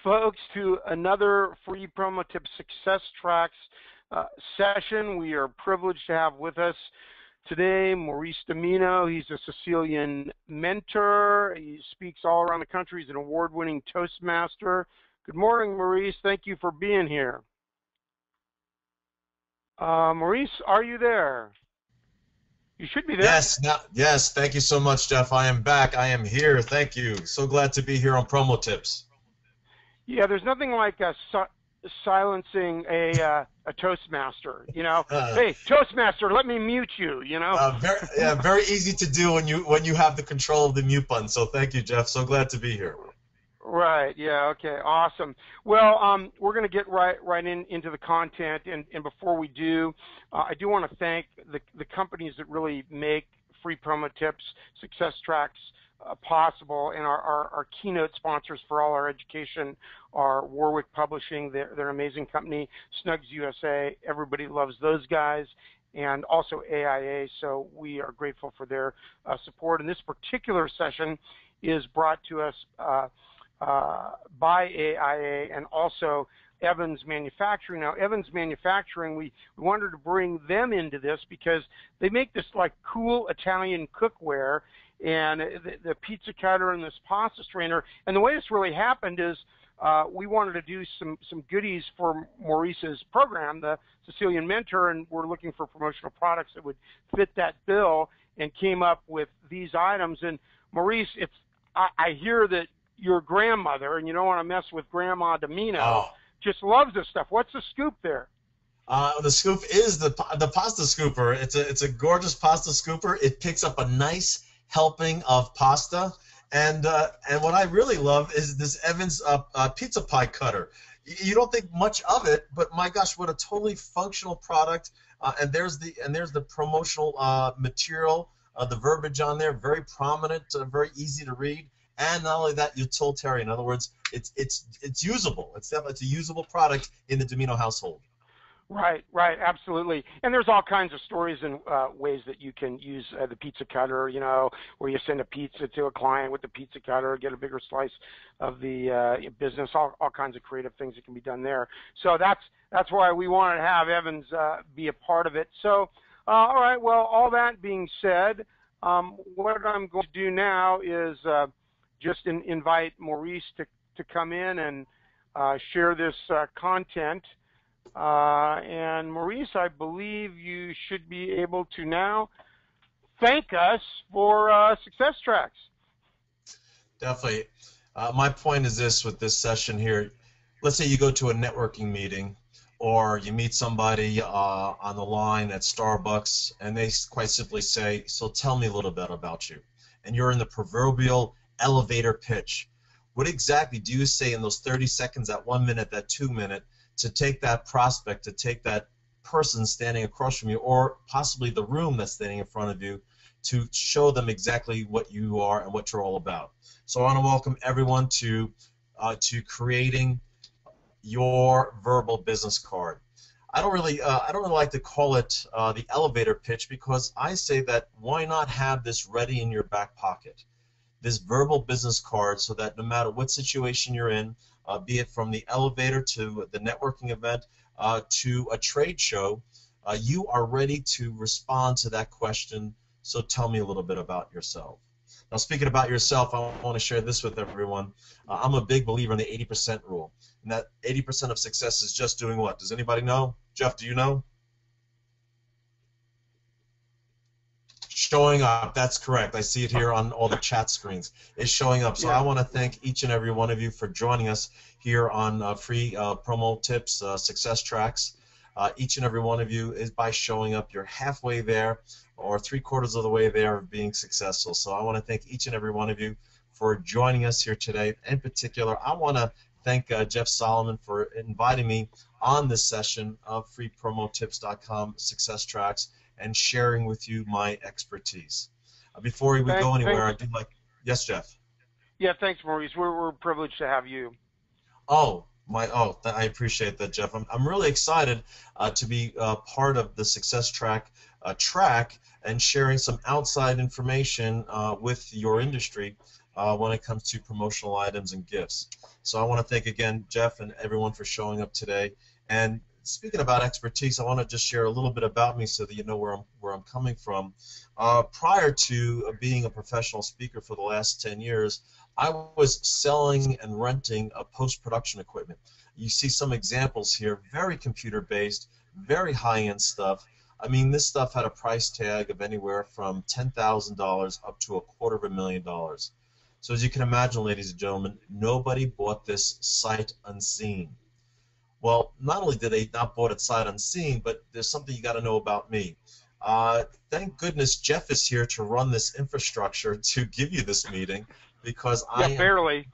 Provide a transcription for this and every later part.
folks, to another free Promo Tips Success Tracks session. We are privileged to have with us today Maurice Domino. He's a Sicilian mentor. He speaks all around the country. He's an award-winning Toastmaster. Good morning, Maurice. Thank you for being here. Maurice, are you there? You should be there. Yes. Thank you so much, Jeff. I am back. I am here. Thank you. So glad to be here on Promo Tips. Yeah, there's nothing like silencing a Toastmaster. You know, hey, Toastmaster, let me mute you. You know. Very easy to do when you have the control of the mute button. So thank you, Jeff. So glad to be here. Right. Yeah. Okay. Awesome. Well, we're going to get right into the content, and before we do, I do want to thank the companies that really make free Promo Tips Success Tracks possible, and our keynote sponsors for all our education are Warwick Publishing. They're an amazing company. Snugs USA. Everybody loves those guys. And also AIA. So we are grateful for their support. And this particular session is brought to us by AIA and also Evans Manufacturing. Now, Evans Manufacturing, we wanted to bring them into this because they make this like cool Italian cookware and the pizza cutter and this pasta strainer. And the way this really happened is we wanted to do some goodies for Maurice's program, the Sicilian Mentor, and we're looking for promotional products that would fit that bill and came up with these items. And Maurice, I hear that your grandmother, and you don't want to mess with Grandma Domino, just loves this stuff. What's the scoop there? The scoop is the pasta scooper. It's a gorgeous pasta scooper. It picks up a nice helping of pasta, and what I really love is this Evans pizza pie cutter. You don't think much of it, but my gosh, what a totally functional product! And there's the promotional material, the verbiage on there, very prominent, very easy to read. And not only that, utilitarian. In other words, it's usable. It's a usable product in the Domino household. Right, absolutely. And there's all kinds of stories and ways that you can use the pizza cutter, you know, where you send a pizza to a client with the pizza cutter, get a bigger slice of the business, all kinds of creative things that can be done there. So that's why we wanted to have Evans be a part of it. So, all right, well, all that being said, what I'm going to do now is just invite Maurice to come in and share this content. And Maurice, I believe you should be able to now thank us for Success Tracks. Definitely. My point is this with this session here. Let's say you go to a networking meeting or you meet somebody on the line at Starbucks and they quite simply say, so tell me a little bit about you. And you're in the proverbial elevator pitch. What exactly do you say in those 30 seconds, that 1 minute, that 2 minute, to take that prospect, to take that person standing across from you, or possibly the room that's standing in front of you, to show them exactly what you are and what you're all about? So I want to welcome everyone to creating your verbal business card. I don't really like to call it the elevator pitch, because I say that why not have this ready in your back pocket, this verbal business card, so that no matter what situation you're in, be it from the elevator to the networking event to a trade show, you are ready to respond to that question. So tell me a little bit about yourself. Now, speaking about yourself, I want to share this with everyone. I'm a big believer in the 80% rule, and that 80% of success is just doing what? Does anybody know? Jeff, do you know? Showing up. That's correct. I see it here on all the chat screens. It's showing up. So I want to thank each and every one of you for joining us here on free Promo Tips Success Tracks. Each and every one of you is by showing up. You're halfway there or 3/4 of the way there of being successful. So I want to thank each and every one of you for joining us here today. In particular, I want to thank Jeff Solomon for inviting me on this session of freepromotips.com Success Tracks and sharing with you my expertise. Before we go anywhere, I do like... Yes, Jeff? Yeah, thanks, Maurice. We're privileged to have you. I appreciate that, Jeff. I'm really excited to be part of the Success Track track and sharing some outside information with your industry when it comes to promotional items and gifts. So I want to thank again Jeff and everyone for showing up today. And speaking about expertise, I want to just share a little bit about me so that you know where I'm coming from. Prior to being a professional speaker for the last 10 years, I was selling and renting post-production equipment. You see some examples here, very computer-based, very high-end stuff. I mean, this stuff had a price tag of anywhere from $10,000 up to $250,000. So as you can imagine, ladies and gentlemen, nobody bought this sight unseen. Well, not only did they not bought it sight unseen, but there's something you got to know about me. Thank goodness Jeff is here to run this infrastructure to give you this meeting, because I am barely.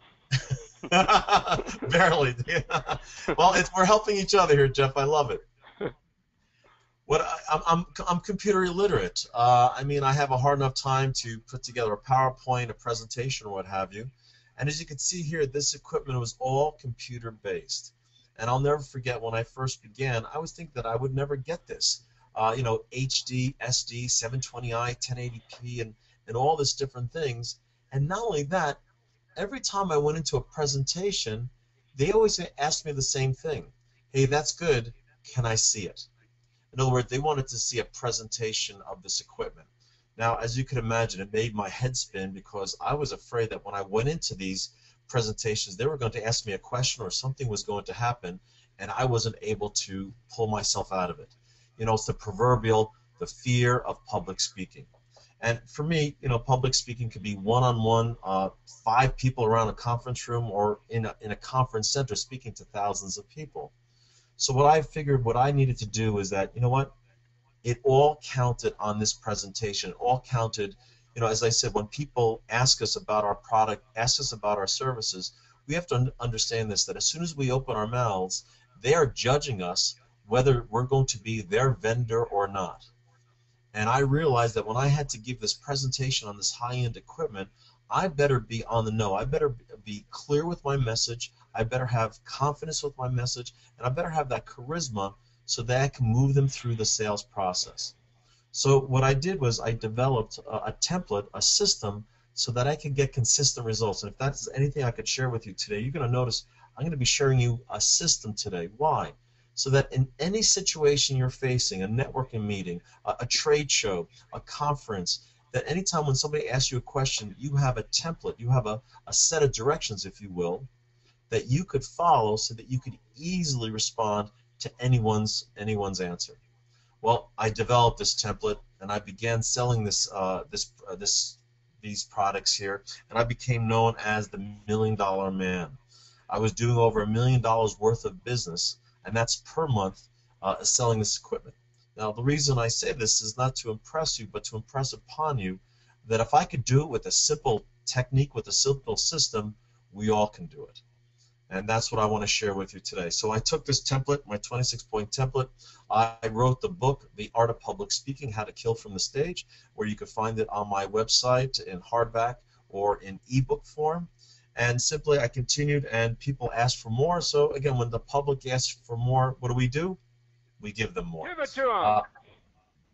barely. Well, we're helping each other here, Jeff. I love it. I'm computer illiterate. I mean, I have a hard enough time to put together a PowerPoint, a presentation, or what have you. And as you can see here, this equipment was all computer based. And I'll never forget when I first began, I was thinking that I would never get this. You know, HD, SD, 720i, 1080p, and all this different things. And not only that, every time I went into a presentation, they always asked me the same thing. Hey, that's good. Can I see it? In other words, they wanted to see a presentation of this equipment. Now, as you can imagine, it made my head spin, because I was afraid that when I went into these presentations, they were going to ask me a question or something was going to happen, and I wasn't able to pull myself out of it. You know, it's the proverbial, the fear of public speaking. And for me, you know, public speaking could be one-on-one, 5 people around a conference room, or in a conference center speaking to thousands of people. So what I figured what I needed to do is that, you know what, it all counted on this presentation. It all counted, you know, as I said, when people ask us about our product, ask us about our services, we have to understand this, that as soon as we open our mouths, they are judging us whether we're going to be their vendor or not. And I realized that when I had to give this presentation on this high-end equipment, I better be on the know. I better be clear with my message. I better have confidence with my message, and I better have that charisma so that I can move them through the sales process. So what I did was I developed a template, a system, so that I could get consistent results. And if that's anything I could share with you today, you're going to notice I'm going to be sharing you a system today. Why? So that in any situation you're facing, a networking meeting, a trade show, a conference, that anytime when somebody asks you a question, you have a template, you have a set of directions, if you will, that you could follow so that you could easily respond to anyone's answer. Well, I developed this template, and I began selling these products here, and I became known as the $1 Million Man. I was doing over $1 million worth of business, and that's per month, selling this equipment. Now, the reason I say this is not to impress you, but to impress upon you that if I could do it with a simple technique, with a simple system, we all can do it. And that's what I want to share with you today. So I took this template, my 26-point template. I wrote the book, The Art of Public Speaking, How to Kill from the Stage, where you can find it on my website in hardback or in ebook form. And simply I continued, and people asked for more. So again, when the public asks for more, what do? We give them more. Give it to them.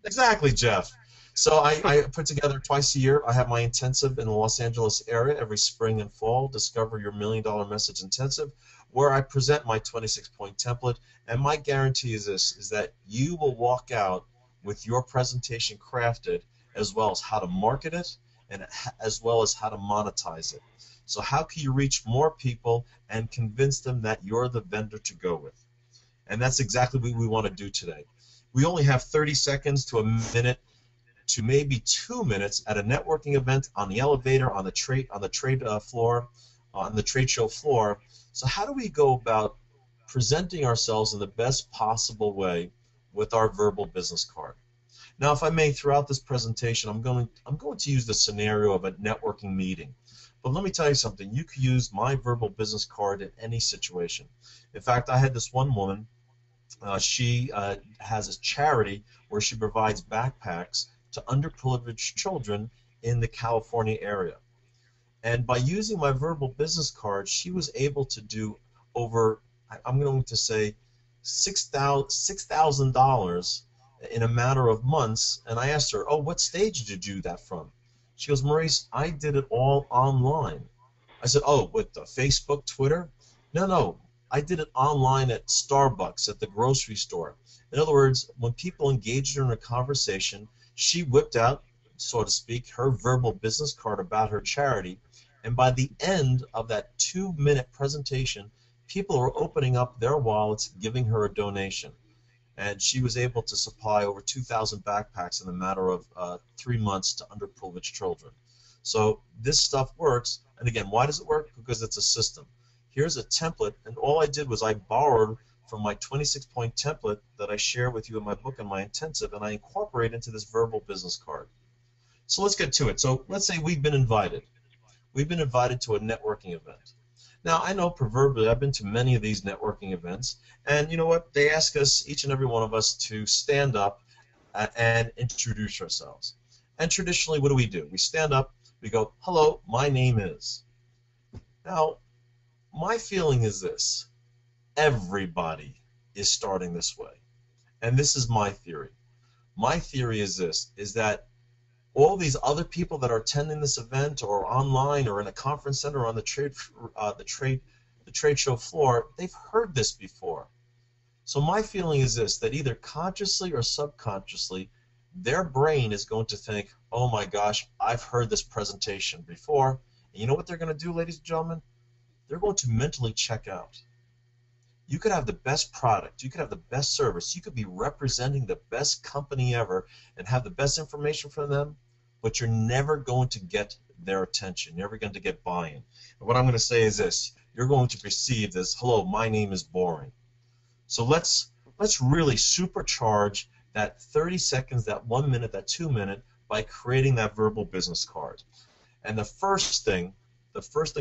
Exactly, Jeff. So I put together twice a year. I have my intensive in the Los Angeles area every spring and fall, Discover Your $1 Million Message Intensive, where I present my 26-point template. And my guarantee is this, is that you will walk out with your presentation crafted, as well as how to market it, and as well as how to monetize it. So how can you reach more people and convince them that you're the vendor to go with? And that's exactly what we want to do today. We only have 30 seconds to a minute to maybe 2 minutes at a networking event, on the elevator, on the trade floor, on the trade show floor. So how do we go about presenting ourselves in the best possible way with our verbal business card? Now, if I may, throughout this presentation, I'm going to use the scenario of a networking meeting. But let me tell you something. You could use my verbal business card in any situation. In fact, I had this one woman. She has a charity where she provides backpacks to underprivileged children in the California area. And by using my verbal business card, she was able to do over, I'm going to say, $6,000 in a matter of months. And I asked her, oh, what stage did you do that from? She goes, Maurice, I did it all online. I said, oh, with the Facebook, Twitter? No, no, I did it online at Starbucks, at the grocery store. In other words, when people engaged her in a conversation, she whipped out, so to speak, her verbal business card about her charity. And by the end of that 2-minute presentation, people were opening up their wallets, giving her a donation. And she was able to supply over 2,000 backpacks in a matter of 3 months to underprivileged children. So this stuff works. And again, why does it work? Because it's a system. Here's a template, and all I did was I borrowed from my 26-point template that I share with you in my book and my intensive, and I incorporate into this verbal business card. So let's get to it. So let's say we've been invited. We've been invited to a networking event. Now, I know proverbially, I've been to many of these networking events, and you know what? They ask us, each and every one of us, to stand up and introduce ourselves. And traditionally, what do? We stand up, we go, hello, my name is. Now, my feeling is this. Everybody is starting this way. And this is my theory. My theory is this, is that all these other people that are attending this event or online or in a conference center or on the trade show floor, they've heard this before. So my feeling is this, that either consciously or subconsciously, their brain is going to think, oh my gosh, I've heard this presentation before. And you know what they're going to do, ladies and gentlemen? They're going to mentally check out. You could have the best product, you could have the best service, you could be representing the best company ever and have the best information from them, but you're never going to get their attention. You're never going to get buy-in. And what I'm going to say is this, you're going to perceive this, hello, my name is boring. So let's really supercharge that 30 seconds, that 1 minute, that 2 minute by creating that verbal business card. And the first thing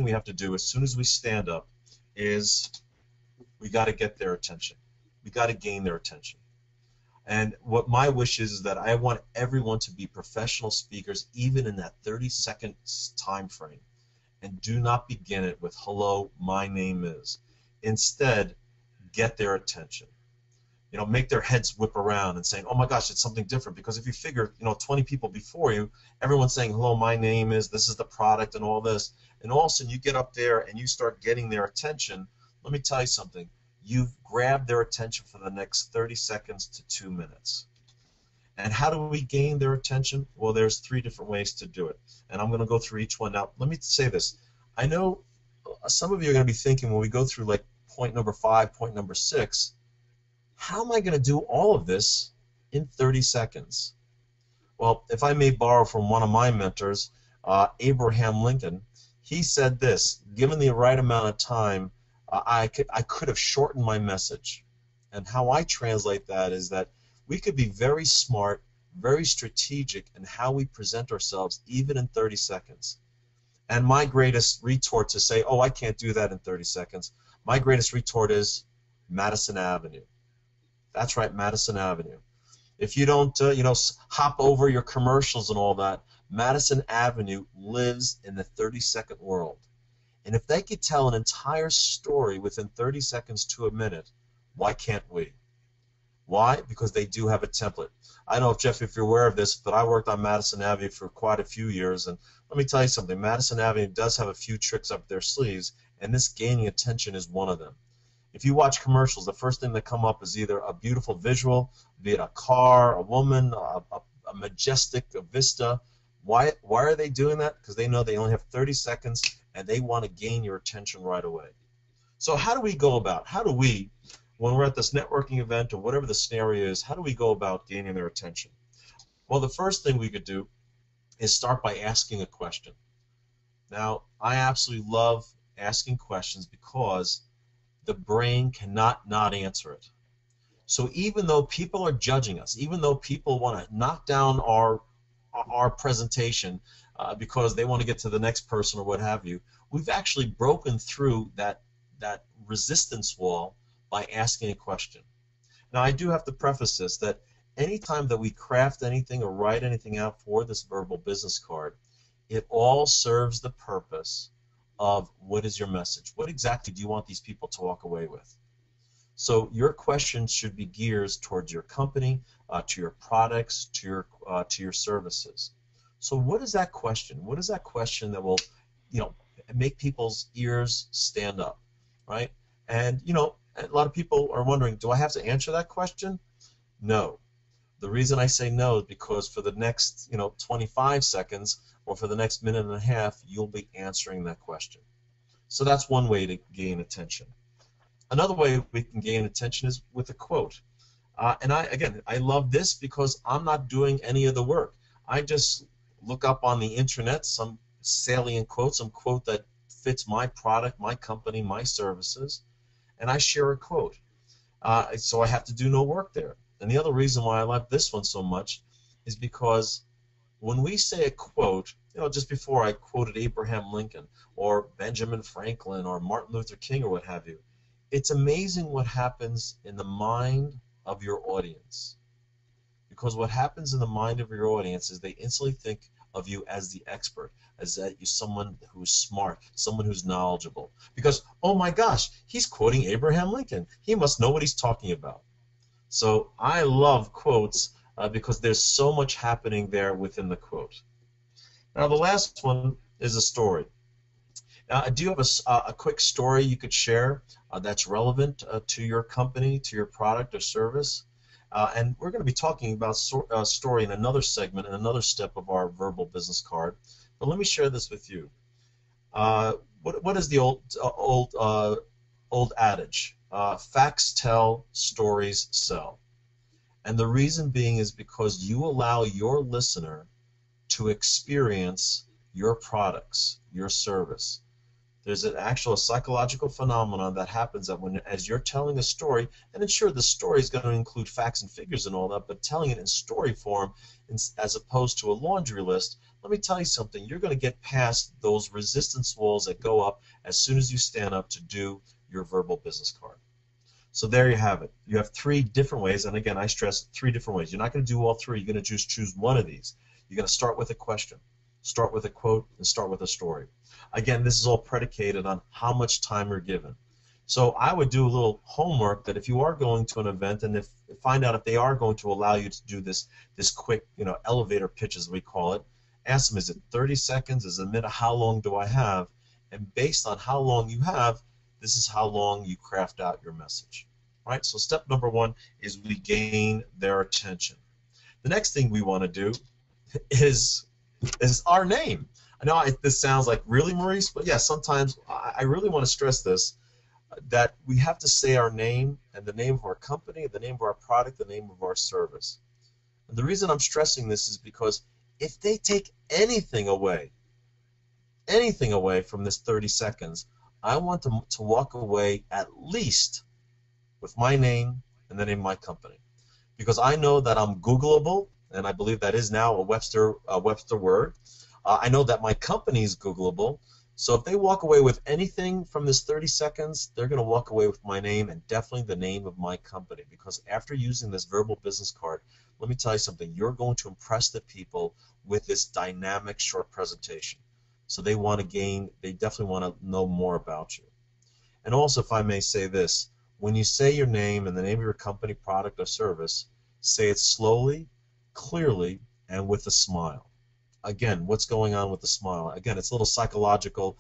we have to do as soon as we stand up is we got to get their attention. We got to gain their attention. And what my wish is that I want everyone to be professional speakers, even in that 30-second time frame. And do not begin it with, hello, my name is. Instead, get their attention. You know, make their heads whip around and saying, oh my gosh, it's something different. Because if you figure, 20 people before you, everyone's saying, hello, my name is, this is the product and all this. And all of a sudden you get up there and you start getting their attention. Let me tell you something. You've grabbed their attention for the next 30 seconds to 2 minutes. And how do we gain their attention? Well, there's 3 different ways to do it. And I'm going to go through each one. Now, let me say this. I know some of you are going to be thinking when we go through like point number 5, point number 6, how am I going to do all of this in 30 seconds? Well, if I may borrow from one of my mentors, Abraham Lincoln, he said this, given the right amount of time, I could have shortened my message. And how I translate that is that we could be very smart, very strategic in how we present ourselves, even in 30 seconds. And my greatest retort to say, oh, I can't do that in 30 seconds, my greatest retort is Madison Avenue. That's right, Madison Avenue. If you don't, hop over your commercials and all that, Madison Avenue lives in the 30-second world. And if they could tell an entire story within 30 seconds to a minute, why can't we? Why? Because they do have a template. I don't know, Jeff, if you're aware of this, but I worked on Madison Avenue for quite a few years, and let me tell you something. Madison Avenue does have a few tricks up their sleeves, and this gaining attention is one of them. If you watch commercials, the first thing that come up is either a beautiful visual, be it a car, a woman, a majestic vista. Why are they doing that? Because they know they only have 30 seconds, and they want to gain your attention right away. So how do we go about, when we're at this networking event or whatever the scenario is, how do we go about gaining their attention? Well, the first thing we could do is start by asking a question. Now, I absolutely love asking questions because the brain cannot not answer it. So even though people are judging us, even though people want to knock down our presentation because they want to get to the next person or what have you, we've actually broken through that resistance wall by asking a question. Now, I do have to preface this, that anytime that we craft anything or write anything out for this verbal business card, it all serves the purpose of what is your message? What exactly do you want these people to walk away with? So your questions should be geared towards your company, to your products, to your services. So what is that question? What is that question that will, you know, make people's ears stand up, right? And a lot of people are wondering, do I have to answer that question? No. The reason I say no is because for the next, 25 seconds or for the next minute and a half, you'll be answering that question. So that's one way to gain attention. Another way we can gain attention is with a quote. And I love this because I'm not doing any of the work. I just look up on the internet some salient quote, some quote that fits my product, my company, my services, and I share a quote. So I have to do no work there. And the other reason why I love this one so much is because when we say a quote, just before I quoted Abraham Lincoln or Benjamin Franklin or Martin Luther King or what have you, it's amazing what happens in the mind of your audience. Because what happens in the mind of your audience is they instantly think of you as the expert, as that you're someone who's smart, someone who's knowledgeable. Because, oh my gosh, he's quoting Abraham Lincoln. He must know what he's talking about. So I love quotes because there's so much happening there within the quote. Now the last one is a story. Do you have a quick story you could share that's relevant to your company, to your product or service? And we're going to be talking about story in another segment, in another step of our verbal business card. But let me share this with you. What is the old adage? Facts tell, stories sell. And the reason being is because you allow your listener to experience your products, your service. There's an actual psychological phenomenon that happens that as you're telling a story, and sure, the story is going to include facts and figures and all that, but telling it in story form as opposed to a laundry list, let me tell you something, you're going to get past those resistance walls that go up as soon as you stand up to do your verbal business card. So there you have it. You have 3 different ways, and again, I stress 3 different ways. You're not going to do all 3. You're going to choose one of these. You're going to start with a question, start with a quote, and start with a story. Again, this is all predicated on how much time you're given. So I would do a little homework that if you are going to an event and find out if they are going to allow you to do this quick, elevator pitch as we call it, ask them, is it 30 seconds, is it a minute, how long do I have? And based on how long you have, this is how long you craft out your message. All right, so step number 1 is we gain their attention. The next thing we want to do is our name. I know this sounds like, really, Maurice? But yeah, sometimes I really want to stress this, that we have to say our name and the name of our company, the name of our product, the name of our service. And the reason I'm stressing this is because if they take anything away from this 30 seconds, I want them to walk away at least with my name and the name of my company. Because I know that I'm Googleable, and I believe that is now a Webster word. I know that my company is Googleable, so if they walk away with anything from this 30 seconds, they're going to walk away with my name and definitely the name of my company, because after using this verbal business card, let me tell you something, you're going to impress the people with this dynamic short presentation. So they definitely want to know more about you. And also, if I may say this, when you say your name and the name of your company, product, or service, say it slowly, clearly, and with a smile. Again, what's going on with the smile? Again, it's a little psychological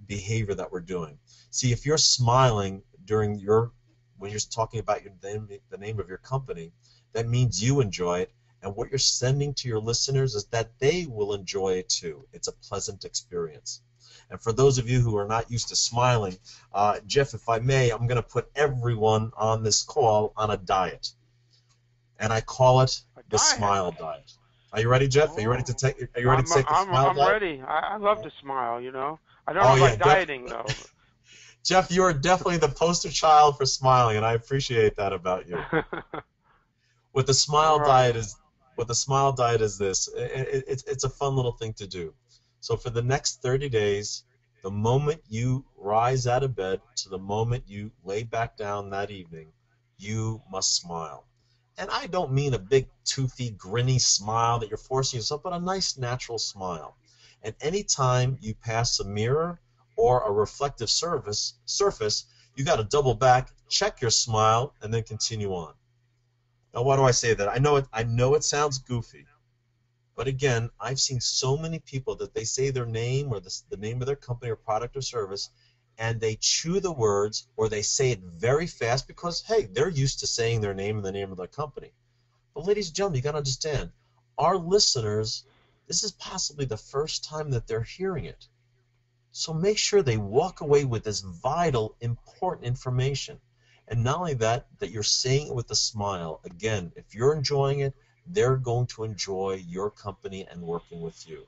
behavior that we're doing. See, if you're smiling when you're talking about the name of your company, that means you enjoy it, and what you're sending to your listeners is that they will enjoy it too. It's a pleasant experience. And for those of you who are not used to smiling, Jeff, if I may, I'm going to put everyone on this call on a diet, and I call it the Smile Diet. Are you ready, Jeff? Are you ready to take? Are you ready to take the Smile Diet? I'm ready. I love to smile. I don't know about dieting though. Jeff, you are definitely the poster child for smiling, and I appreciate that about you. What the Smile Diet is this. It's a fun little thing to do. So for the next 30 days, the moment you rise out of bed to the moment you lay back down that evening, you must smile. And I don't mean a big, toothy, grinny smile that you're forcing yourself, but a nice, natural smile. And any time you pass a mirror or a reflective surface, You got to double back, check your smile, and then continue on. Now, why do I say that? I know it sounds goofy, but again, I've seen so many people that they say their name or the name of their company or product or service, and they chew the words or they say it very fast because, hey, they're used to saying their name and the name of their company. But ladies and gentlemen, you got to understand, our listeners, this is possibly the first time that they're hearing it. So make sure they walk away with this vital, important information. And not only that, that you're saying it with a smile. Again, if you're enjoying it, they're going to enjoy your company and working with you.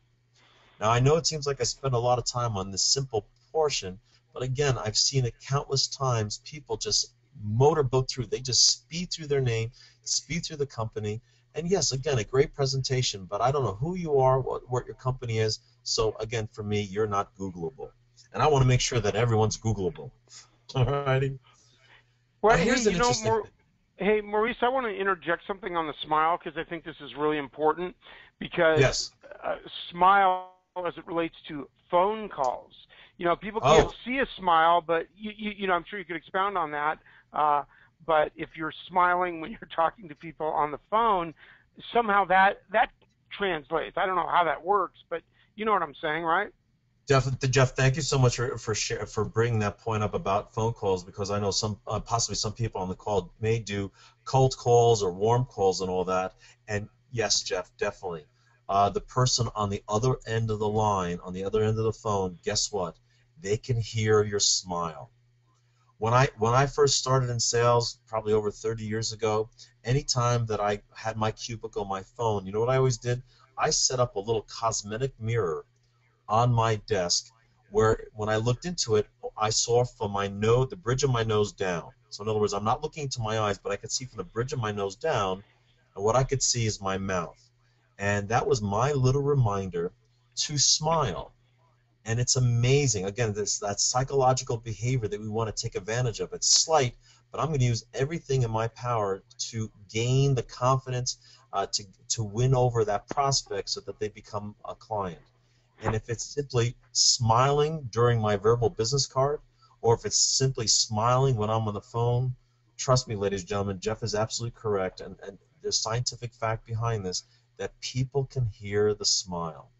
Now, I know it seems like I spend a lot of time on this simple portion, but again, I've seen it countless times. People just motorboat through. They just speed through their name, speed through the company. And yes, again, a great presentation, but I don't know who you are, what your company is. So again, for me, you're not Googleable. And I want to make sure that everyone's Googleable. All righty. Well, Now, hey, here's an interesting thing. Hey, Maurice, I want to interject something on the smile because I think this is really important because Yes. smile as it relates to phone calls. People can't Oh, see a smile, but I'm sure you could expound on that. But if you're smiling when you're talking to people on the phone, somehow that translates. I don't know how that works, but you know what I'm saying, right? Jeff, thank you so much for bringing that point up about phone calls because I know possibly some people on the call may do cold calls or warm calls and all that. And yes, Jeff, definitely. The person on the other end of the line, on the other end of the phone, guess what? They can hear your smile. When I first started in sales, probably over 30 years ago, anytime that I had my cubicle, my phone, you know what I always did? I set up a little cosmetic mirror on my desk where when I looked into it, I saw from my nose, the bridge of my nose down. So in other words, I'm not looking into my eyes, but I could see from the bridge of my nose down, and what I could see is my mouth. And that was my little reminder to smile. And it's amazing. Again, this that psychological behavior that we want to take advantage of. It's slight, but I'm going to use everything in my power to gain the confidence to win over that prospect so that they become a client. And if it's simply smiling during my verbal business card, or if it's simply smiling when I'm on the phone, trust me, ladies and gentlemen, Jeff is absolutely correct, and there's scientific fact behind this that people can hear the smile.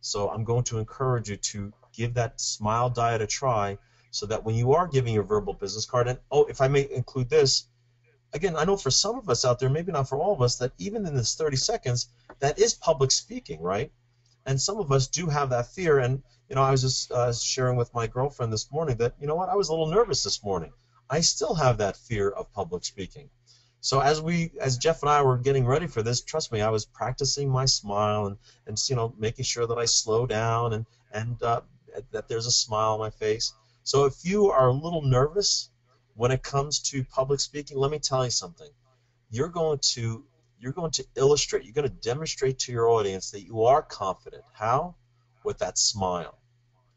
So I'm going to encourage you to give that smile diet a try so that when you are giving your verbal business card, and oh, if I may include this, again, I know for some of us out there, maybe not for all of us, that even in this 30 seconds, that is public speaking, right? And some of us do have that fear. And, I was just sharing with my girlfriend this morning that, you know what, I was a little nervous this morning. I still have that fear of public speaking. So as Jeff and I were getting ready for this, trust me, I was practicing my smile and making sure that I slow down and that there's a smile on my face. So if you are a little nervous when it comes to public speaking, let me tell you something. You're going to illustrate, you're going to demonstrate to your audience that you are confident. How? With that smile.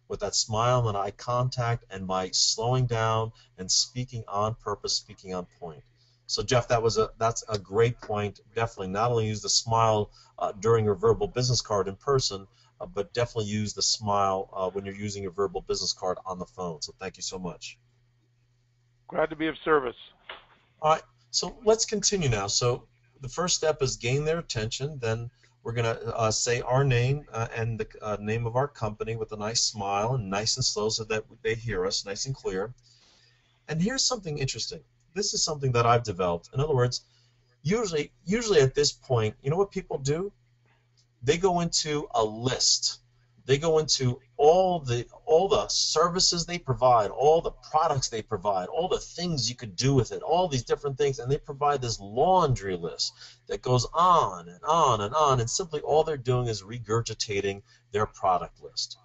With that smile and eye contact and by slowing down and speaking on purpose, speaking on point. So Jeff, that's a great point. Definitely not only use the smile during your verbal business card in person, but definitely use the smile when you're using your verbal business card on the phone. So thank you so much. Glad to be of service. All right, so let's continue now. So the first step is gain their attention. Then we're going to say our name and the name of our company with a nice smile and nice and slow so that they hear us nice and clear. And here's something interesting. This is something that I've developed. In other words, usually at this point, you know what people do? They go into a list. They go into all the services they provide, all the products they provide, all the things you could do with it, all these different things, and they provide this laundry list that goes on and on and on, and simply all they're doing is regurgitating their product list.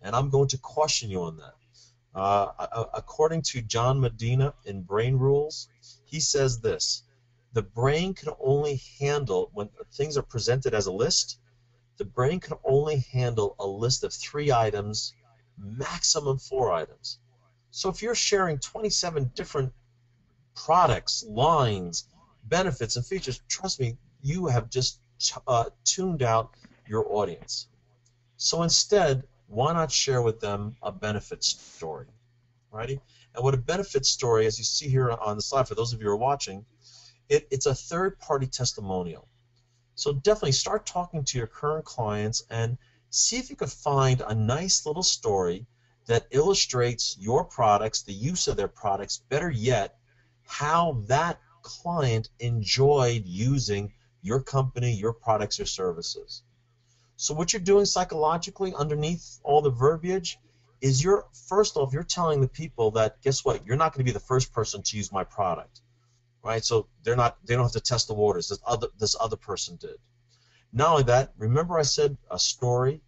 And I'm going to question you on that. According to John Medina in Brain Rules, he says this: the brain can only handle, when things are presented as a list, the brain can only handle a list of 3 items, maximum 4 items. So if you're sharing 27 different products, lines, benefits, and features, trust me, you have just tuned out your audience. So instead, why not share with them a benefit story? righty? And what a benefit story, as you see here on the slide, for those of you who are watching, it's a third-party testimonial. So definitely start talking to your current clients and see if you could find a nice little story that illustrates your products, the use of their products, better yet, how that client enjoyed using your company, your products or services. So what you're doing psychologically underneath all the verbiage is first off, you're telling the people that, guess what, you're not going to be the first person to use my product. Right? So they don't have to test the waters. This other person did. Not only that, remember I said a story?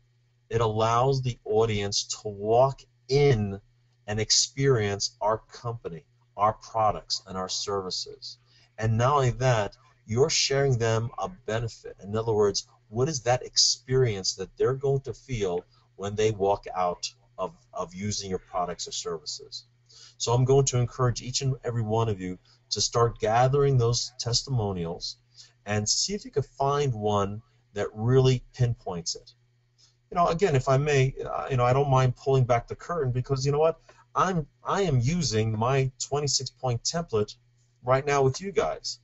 It allows the audience to walk in and experience our company, our products, and our services. And not only that, you're sharing them a benefit. In other words, what is that experience that they're going to feel when they walk out of using your products or services? So I'm going to encourage each and every one of you to start gathering those testimonials and see if you can find one that really pinpoints it. Again, if I may, I don't mind pulling back the curtain, because you know what, I am using my 26-point template right now with you guys.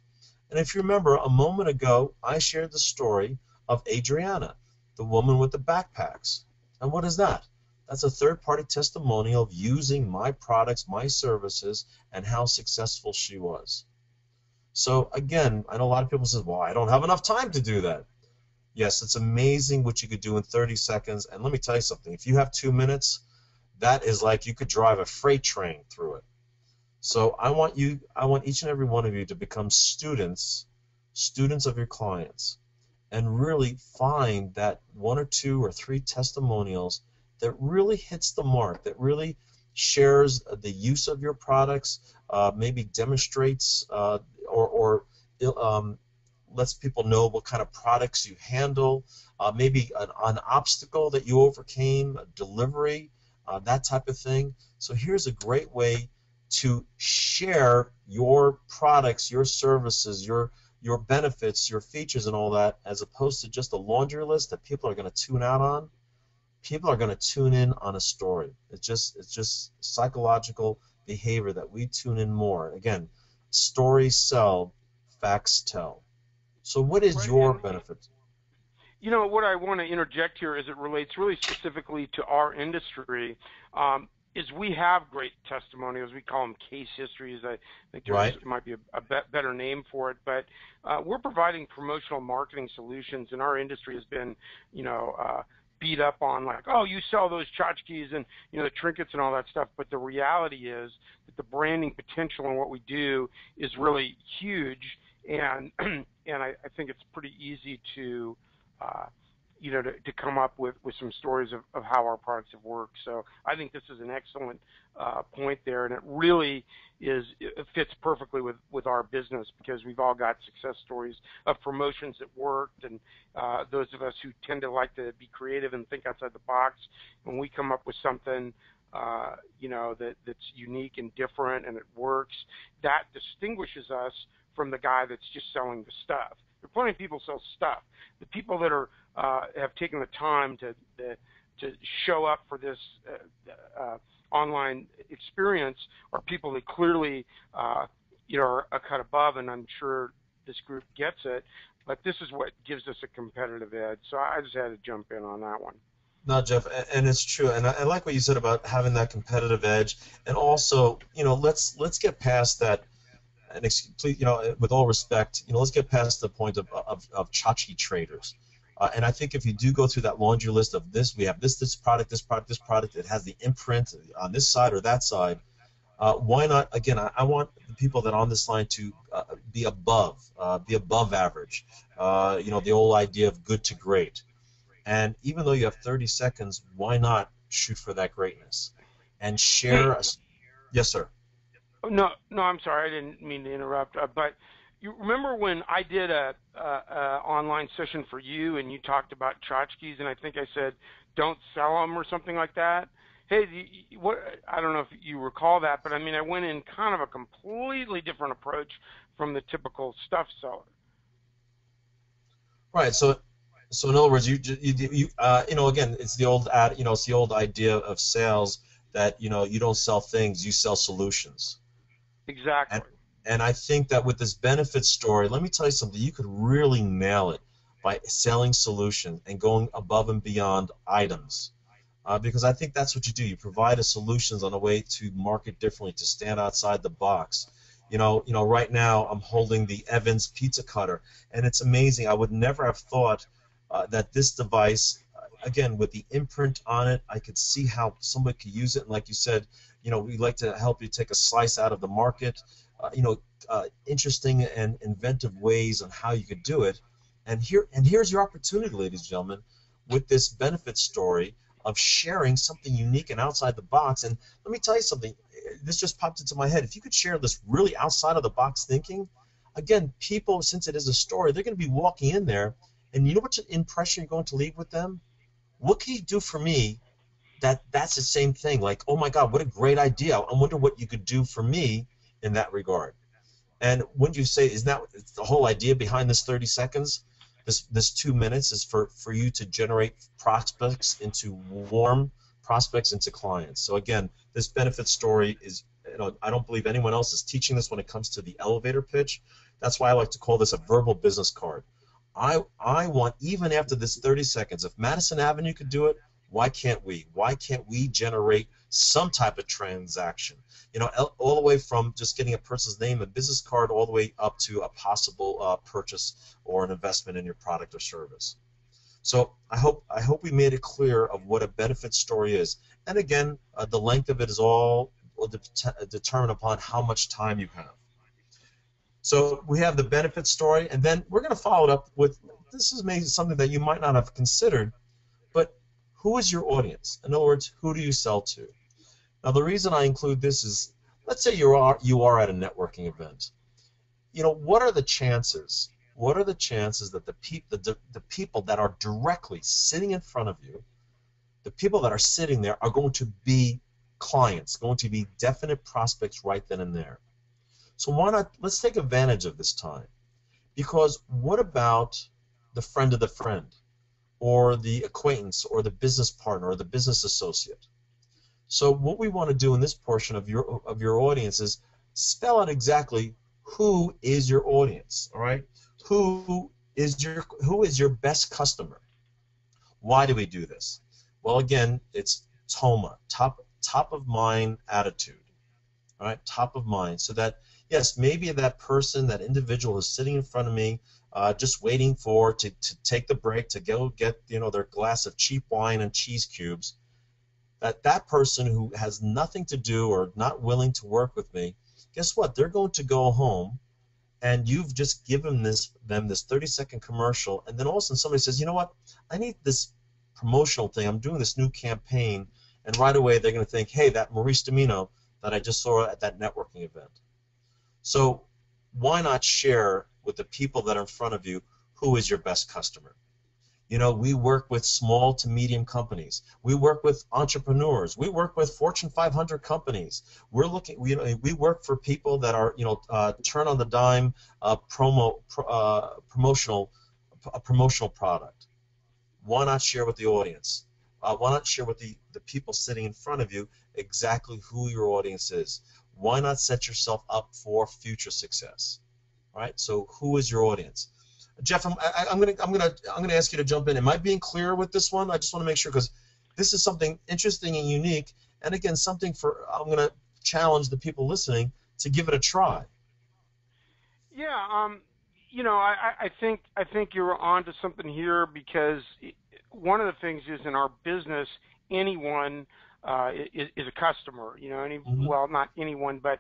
And if you remember, a moment ago, I shared the story of Adriana, the woman with the backpacks. And what is that? That's a third-party testimonial of using my products, my services, and how successful she was. So again, I know a lot of people say, well, I don't have enough time to do that. Yes, it's amazing what you could do in 30 seconds. And let me tell you something. If you have 2 minutes, that is like you could drive a freight train through it. So I want each and every one of you to become students of your clients, and really find that 1 or 2 or 3 testimonials that really hits the mark, that really shares the use of your products, maybe demonstrates or lets people know what kind of products you handle, maybe an obstacle that you overcame, a delivery, that type of thing. So here's a great way to share your products, your services, your benefits, your features and all that, as opposed to just a laundry list that people are going to tune out on. People are going to tune in on a story. It's just psychological behavior that we tune in more. Again, stories sell, facts tell. So what is your benefit? What I want to interject here, as it relates really specifically to our industry, is we have great testimonials. We call them case histories. I think there might be a better name for it, but we're providing promotional marketing solutions, and our industry has been, beat up on, like, oh, you sell those tchotchkes and the trinkets and all that stuff. But the reality is that the branding potential in what we do is really huge, and I think it's pretty easy to to come up with some stories of how our products have worked. So I think this is an excellent point there, and it really it fits perfectly with our business, because we've all got success stories of promotions that worked, and those of us who tend to like to be creative and think outside the box, when we come up with something that's unique and different and it works, that distinguishes us from the guy that's just selling the stuff. There are plenty of people who sell stuff. The people that are have taken the time to show up for this online experience are people that clearly are a cut above, and I'm sure this group gets it. But this is what gives us a competitive edge. So I just had to jump in on that one. No, Jeff, and it's true, and I like what you said about having that competitive edge, and also, let's get past that. And with all respect, let's get past the point of tchotchke traders. And I think if you do go through that laundry list of this, we have this product, this product, this product, it has the imprint on this side or that side. Why not? Again, I want the people that are on this line to be above average. The old idea of good to great. And even though you have 30 seconds, why not shoot for that greatness and share? Yes, sir. No, I'm sorry. I didn't mean to interrupt. But you remember when I did a online session for you, and you talked about tchotchkes, and I think I said, "Don't sell them" or something like that. Hey, I don't know if you recall that, but I mean, I went in kind of a completely different approach from the typical stuff seller. Right. So in other words, again, it's the old it's the old idea of sales that you don't sell things, you sell solutions. And Exactly. and I think that with this benefit story, let me tell you something, you could really nail it by selling solutions and going above and beyond items. Because I think that's what you do. You provide a solutions on a way to market differently, to stand outside the box. Right now I'm holding the Evans pizza cutter, and it's amazing. I would never have thought that this device, again, with the imprint on it, I could see how somebody could use it. And like you said, we'd like to help you take a slice out of the market. Interesting and inventive ways on how you could do it. And here's your opportunity, ladies and gentlemen, with this benefit story of sharing something unique and outside the box. And let me tell you something, this just popped into my head. If you could share this really outside of the box thinking, again, people, since it is a story, they're going to be walking in there, and you know what impression you're going to leave with them? What can you do for me that's the same thing? Like, oh my God, what a great idea. I wonder what you could do for me in that regard. And wouldn't you say, isn't that the whole idea behind this 30 seconds? This 2 minutes is for you to generate prospects into warm prospects into clients. So again, this benefit story is, I don't believe anyone else is teaching this when it comes to the elevator pitch. That's why I like to call this a verbal business card. I want, even after this 30 seconds, if Madison Avenue could do it, why can't we? Why can't we generate some type of transaction? All the way from just getting a person's name and business card all the way up to a possible purchase or an investment in your product or service. So I hope we made it clear of what a benefit story is. And again, the length of it is all determined upon how much time you have. So we have the benefit story, and then we're going to follow it up with, this is maybe something that you might not have considered, but who is your audience? In other words, who do you sell to? Now, the reason I include this is, let's say you are at a networking event. What are the chances? What are the chances that the people that are directly sitting in front of you, the people that are sitting there, are going to be clients, going to be definite prospects right then and there? So why not, let's take advantage of this time. Because what about the friend of the friend, or the acquaintance, or the business partner, or the business associate? So what we want to do in this portion of your audience is spell out exactly who is your audience. All right, who is your best customer? Why do we do this? Well, again, it's TOMA, top of mind attitude. All right, top of mind, so that yes, maybe that person, that individual is sitting in front of me, just waiting to take the break to go get their glass of cheap wine and cheese cubes. That person who has nothing to do or not willing to work with me, guess what? They're going to go home, and you've just given them this 30-second commercial, and then all of a sudden somebody says, you know what? I need this promotional thing. I'm doing this new campaign, and right away they're going to think, hey, that Maurice Domino that I just saw at that networking event. So why not share with the people that are in front of you who is your best customer? We work with small to medium companies. We work with entrepreneurs. We work with Fortune 500 companies. We work for people that are, turn on the dime, promotional product. Why not share with the audience? Why not share with the people sitting in front of you exactly who your audience is? Why not set yourself up for future success? All right. So who is your audience? Jeff, I'm gonna ask you to jump in. Am I being clear with this one? I just want to make sure, because this is something interesting and unique, and again, something I'm gonna challenge the people listening to give it a try. Yeah, I think you're onto something here, because one of the things is, in our business, anyone is a customer. Well, not anyone, but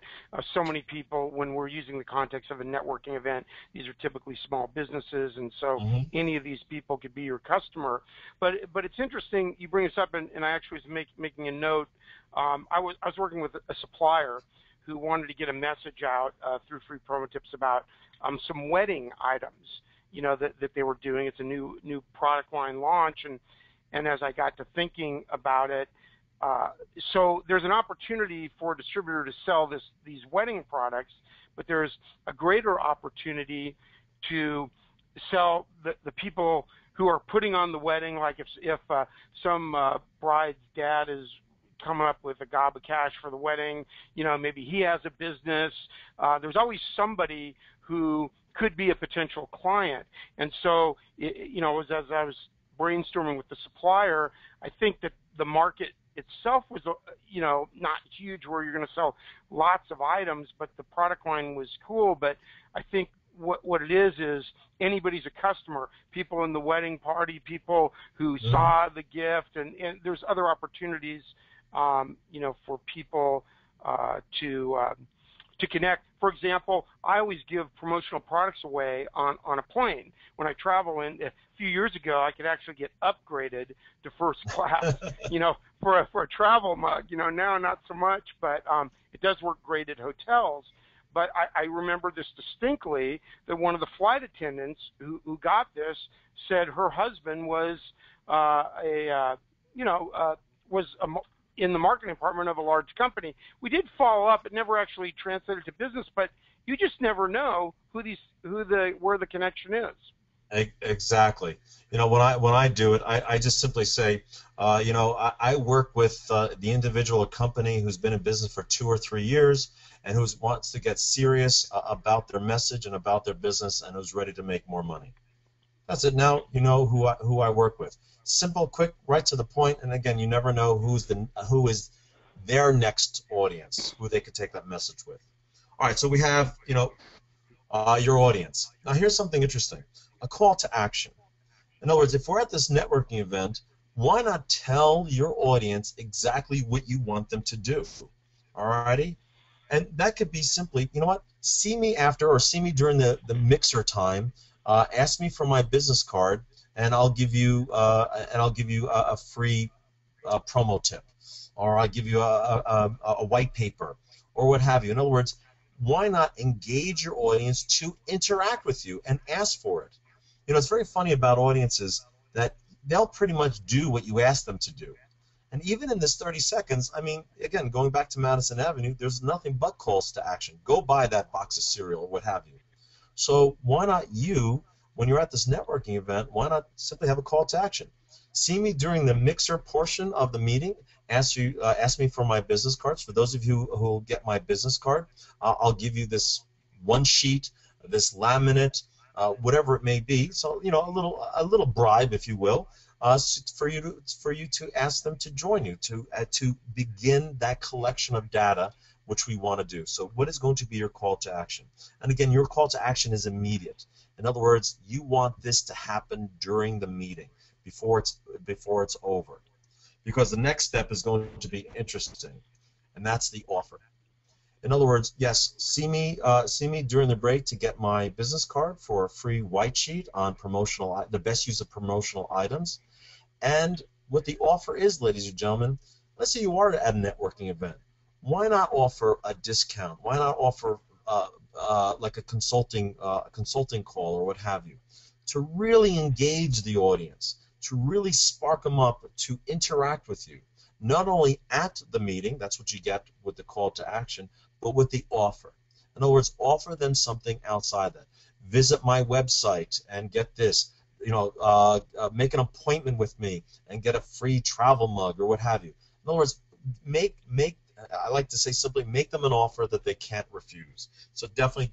so many people. When we're using the context of a networking event, these are typically small businesses, and so any of these people could be your customer. But it's interesting you bring this up, and I actually was making a note. I was working with a supplier who wanted to get a message out through Free Promo Tips about some wedding items, that they were doing. It's a new product line launch, and as I got to thinking about it, so there's an opportunity for a distributor to sell these wedding products, but there's a greater opportunity to sell the people who are putting on the wedding. Like if some bride's dad is coming up with a gob of cash for the wedding. Maybe he has a business. There's always somebody who could be a potential client. And so, as I was brainstorming with the supplier, I think that the market itself was, not huge where you're going to sell lots of items, but the product line was cool. But I think what it is anybody's a customer. People in the wedding party, people who saw the gift, and there's other opportunities, for people to connect. For example, I always give promotional products away on a plane when I travel. And a few years ago, I could actually get upgraded to first class, for a travel mug. Now not so much, but it does work great at hotels. But I remember this distinctly, that one of the flight attendants who got this said her husband was in the marketing department of a large company. We did follow up. It never actually translated to business, but you just never know where the connection is. Exactly. When I do it, I just simply say, I work with the individual company who's been in business for 2 or 3 years and who wants to get serious about their message and about their business and who's ready to make more money. That's it. Now you know who I work with. Simple, quick, right to the point. And again, you never know who is their next audience, who they could take that message with. All right. So we have your audience. Now here's something interesting. A call to action. In other words, if we're at this networking event, why not tell your audience exactly what you want them to do? All righty? And that could be simply, see me after or see me during the mixer time. Ask me for my business card, and I'll give you a free promo tip, or I'll give you a white paper, or what have you. In other words, why not engage your audience to interact with you and ask for it? It's very funny about audiences that they'll pretty much do what you ask them to do. And even in this 30 seconds, again, going back to Madison Avenue, there's nothing but calls to action. Go buy that box of cereal or what have you. So why not you, when you're at this networking event, why not simply have a call to action? See me during the mixer portion of the meeting. Ask me for my business cards. For those of you who will get my business card, I'll give you this one sheet, this laminate, whatever it may be. So a little bribe, if you will, for you to ask them to join you to begin that collection of data, which we want to do. So what is going to be your call to action? And again, your call to action is immediate. In other words, you want this to happen during the meeting, before it's over, because the next step is going to be interesting, and that's the offer. In other words, yes, see me during the break to get my business card for a free white sheet on the best use of promotional items. And what the offer is, ladies and gentlemen, let's say you are at a networking event. Why not offer a discount? Why not offer like a consulting call or what have you, to really engage the audience, to really spark them up to interact with you, not only at the meeting, that's what you get with the call to action, but with the offer. In other words, offer them something outside that. Visit my website and get this. Make an appointment with me and get a free travel mug or what have you. In other words, I like to say simply, make them an offer that they can't refuse. So definitely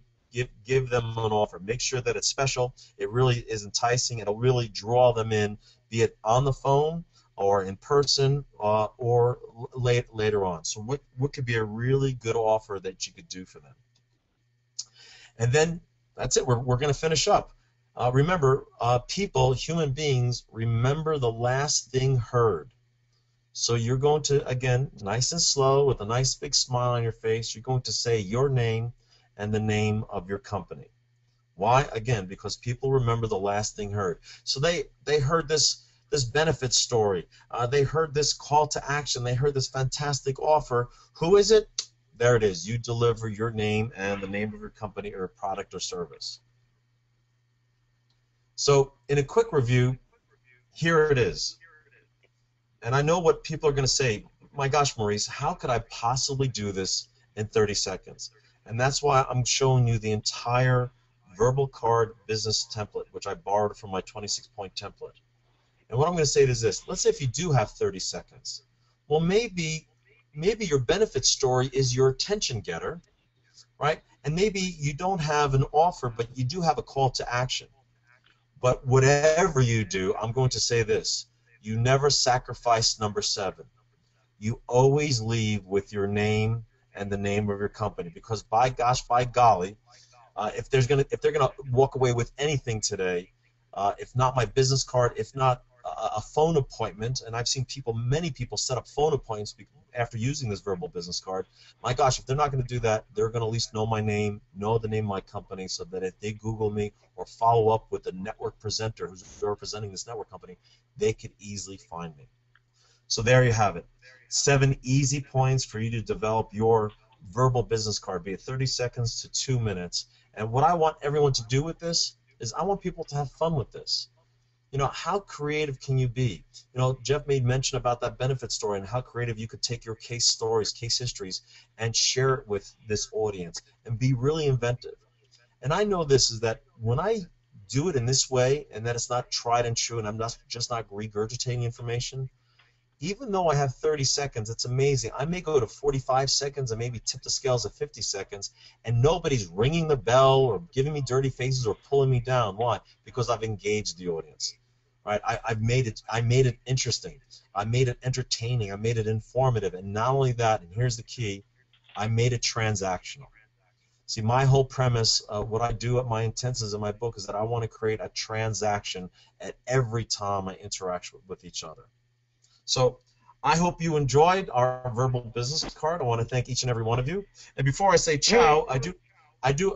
give them an offer. Make sure that it's special. It really is enticing. It'll really draw them in, be it on the phone or in person or later on. So what could be a really good offer that you could do for them? And then that's it. We're going to finish up. Remember, human beings, remember the last thing heard. So you're going to, again, nice and slow, with a nice big smile on your face, you're going to say your name and the name of your company. Why? Again, because people remember the last thing heard. So they heard this benefit story. They heard this call to action. They heard this fantastic offer. Who is it? There it is. You deliver your name and the name of your company or product or service. So in a quick review, here it is. And I know what people are going to say, my gosh, Maurice, how could I possibly do this in 30 seconds? And that's why I'm showing you the entire verbal card business template, which I borrowed from my 26-point template. And what I'm going to say is this. Let's say if you do have 30 seconds. Well, maybe maybe your benefit story is your attention getter, right? And maybe you don't have an offer, but you do have a call to action. But whatever you do, I'm going to say this: you never sacrifice number 7. You always leave with your name and the name of your company, because by gosh, by golly, if they're gonna walk away with anything today, if not my business card, if not a phone appointment, and I've seen many people set up phone appointments after using this verbal business card. My gosh, if they're not going to do that, they're going to at least know my name, know the name of my company, so that if they Google me or follow up with the network presenter who's representing this network company, they could easily find me. So there you have it. 7 easy points for you to develop your verbal business card, be it 30 seconds to 2 minutes. And what I want everyone to do with this is I want people to have fun with this. You know, how creative can you be? You know, Jeff made mention about that benefit story and how creative you could take your case stories, case histories, and share it with this audience and be really inventive. And I know this is that when I do it in this way, and that it's not tried and true, and I'm not just not regurgitating information, even though I have 30 seconds, it's amazing. I may go to 45 seconds and maybe tip the scales at 50 seconds, and nobody's ringing the bell or giving me dirty faces or pulling me down. Why? Because I've engaged the audience. Right? I made it interesting. I made it entertaining. I made it informative. And not only that, and here's the key, I made it transactional. See, my whole premise, what I do at my intensives in my book, is that I want to create a transaction at every time I interact with each other. So I hope you enjoyed our verbal business card. I want to thank each and every one of you. And before I say ciao, I do,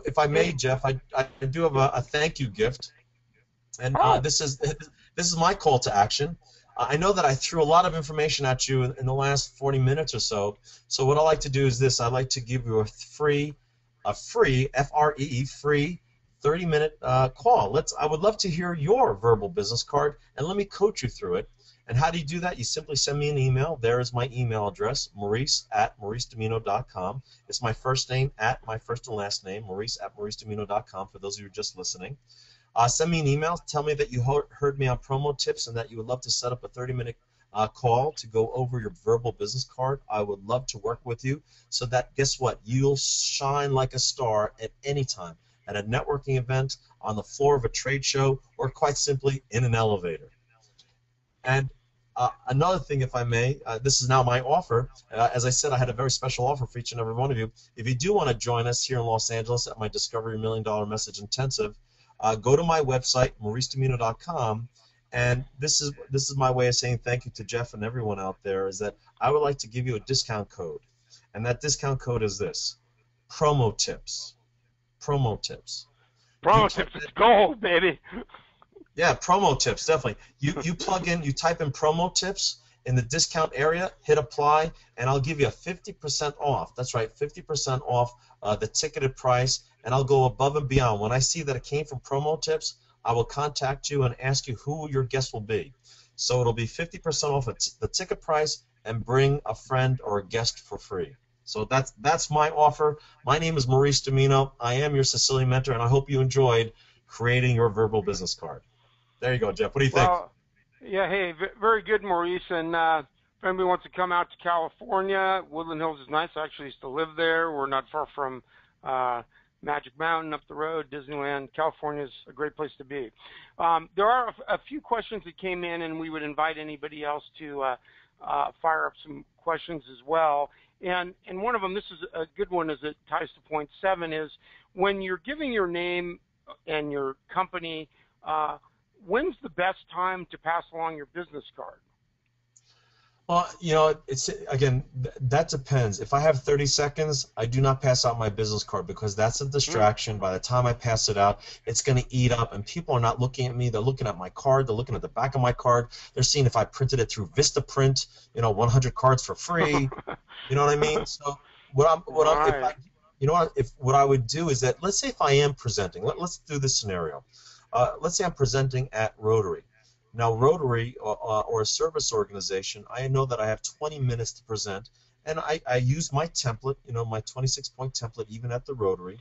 if I may, Jeff, I do have a thank you gift. And this is my call to action. I know that I threw a lot of information at you in the last 40 minutes or so. So what I like to do is this: I'd like to give you a free F-R-E-E, free 30-minute call. I would love to hear your verbal business card, and let me coach you through it. And how do you do that? You simply send me an email. There is my email address, maurice@mauricedimino.com. It's my first name at my first and last name, maurice@mauricedimino.com, for those of you just listening. Send me an email. Tell me that you heard me on Promo Tips and that you would love to set up a 30-minute call to go over your verbal business card. I would love to work with you so that, guess what, you'll shine like a star at any time, at a networking event, on the floor of a trade show, or quite simply in an elevator. And another thing, if I may, this is now my offer. As I said, I had a very special offer for each and every one of you. If you do want to join us here in Los Angeles at my Discovery $1 Million Message Intensive, go to my website, mauricedimino.com, and this is my way of saying thank you to Jeff and everyone out there, is that I would like to give you a discount code. And that discount code is this: Promo Tips. Promo Tips. Promo Tips is gold, baby. Yeah, Promo Tips, definitely. You type in Promo Tips in the discount area, hit apply, and I'll give you a 50% off. That's right, 50% off the ticketed price, and I'll go above and beyond. When I see that it came from Promo Tips, I will contact you and ask you who your guest will be. So it'll be 50% off the ticket price, and bring a friend or a guest for free. So that's my offer. My name is Maurice Dimino. I am your Sicilian mentor, and I hope you enjoyed creating your verbal business card. There you go, Jeff. What do you think? Yeah, hey, very good, Maurice. And if anybody wants to come out to California, Woodland Hills is nice. I actually used to live there. We're not far from Magic Mountain up the road, Disneyland. California is a great place to be. There are a few questions that came in, and we would invite anybody else to fire up some questions as well. And one of them, this is a good one as it ties to point 7, is when you're giving your name and your company, when's the best time to pass along your business card? Well, you know, that depends. If I have 30 seconds, I do not pass out my business card, because that's a distraction. By the time I pass it out, it's going to eat up, and people are not looking at me. They're looking at my card. They're looking at the back of my card. They're seeing if I printed it through VistaPrint, 100 cards for free. You know what I mean? So what I would do is that, let's say if I am presenting, let's do this scenario. Let's say I'm presenting at Rotary. Now, Rotary or a service organization, I know that I have 20 minutes to present, and I use my template, my 26-point template, even at the Rotary,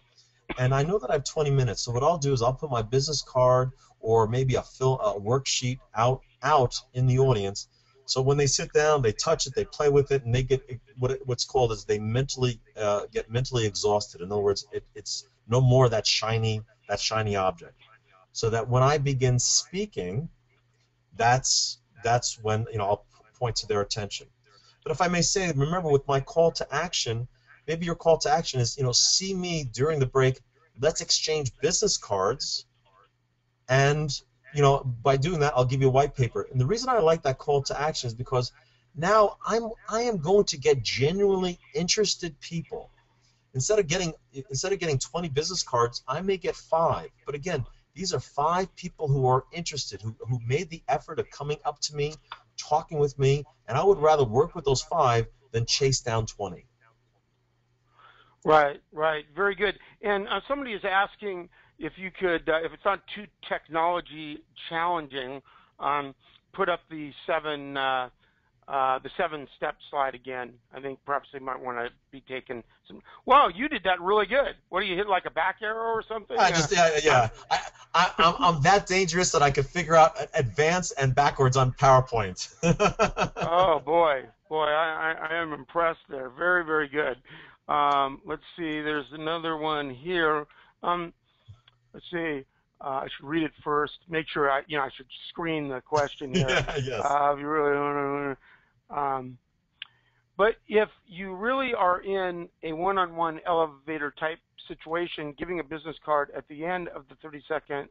and I know that I have 20 minutes. So what I'll do is I'll put my business card or maybe a worksheet out in the audience, So when they sit down, they touch it, they play with it, and they get what's called is they mentally get mentally exhausted. In other words, it's no more that shiny object. So that when I begin speaking, that's when I'll point to their attention. But if I may say, remember with my call to action, maybe your call to action is see me during the break. Let's exchange business cards, and by doing that, I'll give you a white paper. And the reason I like that call to action is because now I am going to get genuinely interested people. Instead of getting 20 business cards, I may get 5. But again, these are 5 people who are interested, who made the effort of coming up to me, talking with me, and I would rather work with those 5 than chase down 20. Right, right. Very good. And somebody is asking if you could, if it's not too technology challenging, put up the 7-step slide again. I think perhaps they might want to be taking some. Wow, you did that really good. What do you hit, like a back arrow or something? Yeah. I'm that dangerous that I could figure out advance and backwards on PowerPoint. Oh boy, I am impressed there. Very, very good. Let's see. There's another one here. Let's see. I should read it first. Make sure I should screen the question here. Yeah, yes. If you really want to. But if you really are in a one-on-one elevator type situation, giving a business card at the end of the 30-second,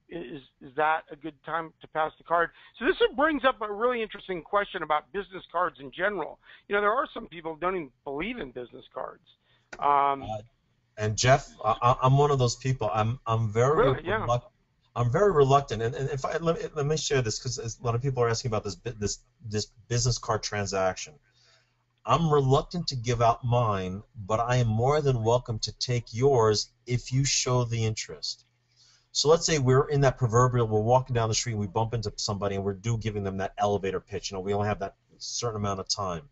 is that a good time to pass the card? So this brings up a really interesting question about business cards in general. There are some people who don't even believe in business cards. And Jeff, I'm one of those people. I'm very really, yeah. I'm very reluctant, and if let me share this because a lot of people are asking about this business card transaction. I'm reluctant to give out mine, but I am more than welcome to take yours if you show the interest. So let's say we're in that proverbial, we're walking down the street, we bump into somebody, and we're giving them that elevator pitch. We only have that certain amount of time.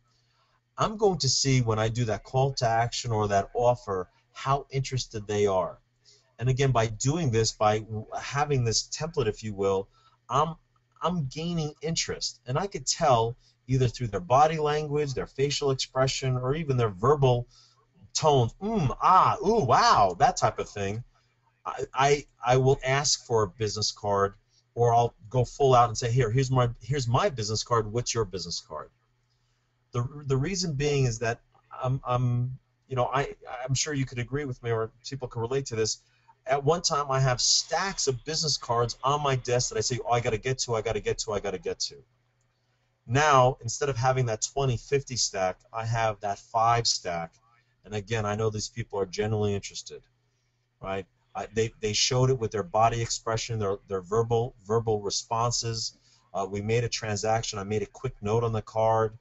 I'm going to see when I do that call to action or that offer how interested they are. And again, by doing this, by having this template, if you will, I'm gaining interest, and I could tell either through their body language, their facial expression, or even their verbal tones, ooh, wow, that type of thing. I will ask for a business card, or I'll go full out and say, here's my business card. What's your business card? The reason being is that I'm sure you could agree with me, or people can relate to this. At one time, I have stacks of business cards on my desk that I say, I got to get to. Now, instead of having that 20-50 stack, I have that 5 stack. And again, I know these people are genuinely interested, right? They showed it with their body expression, their verbal responses. We made a transaction. I made a quick note on the card,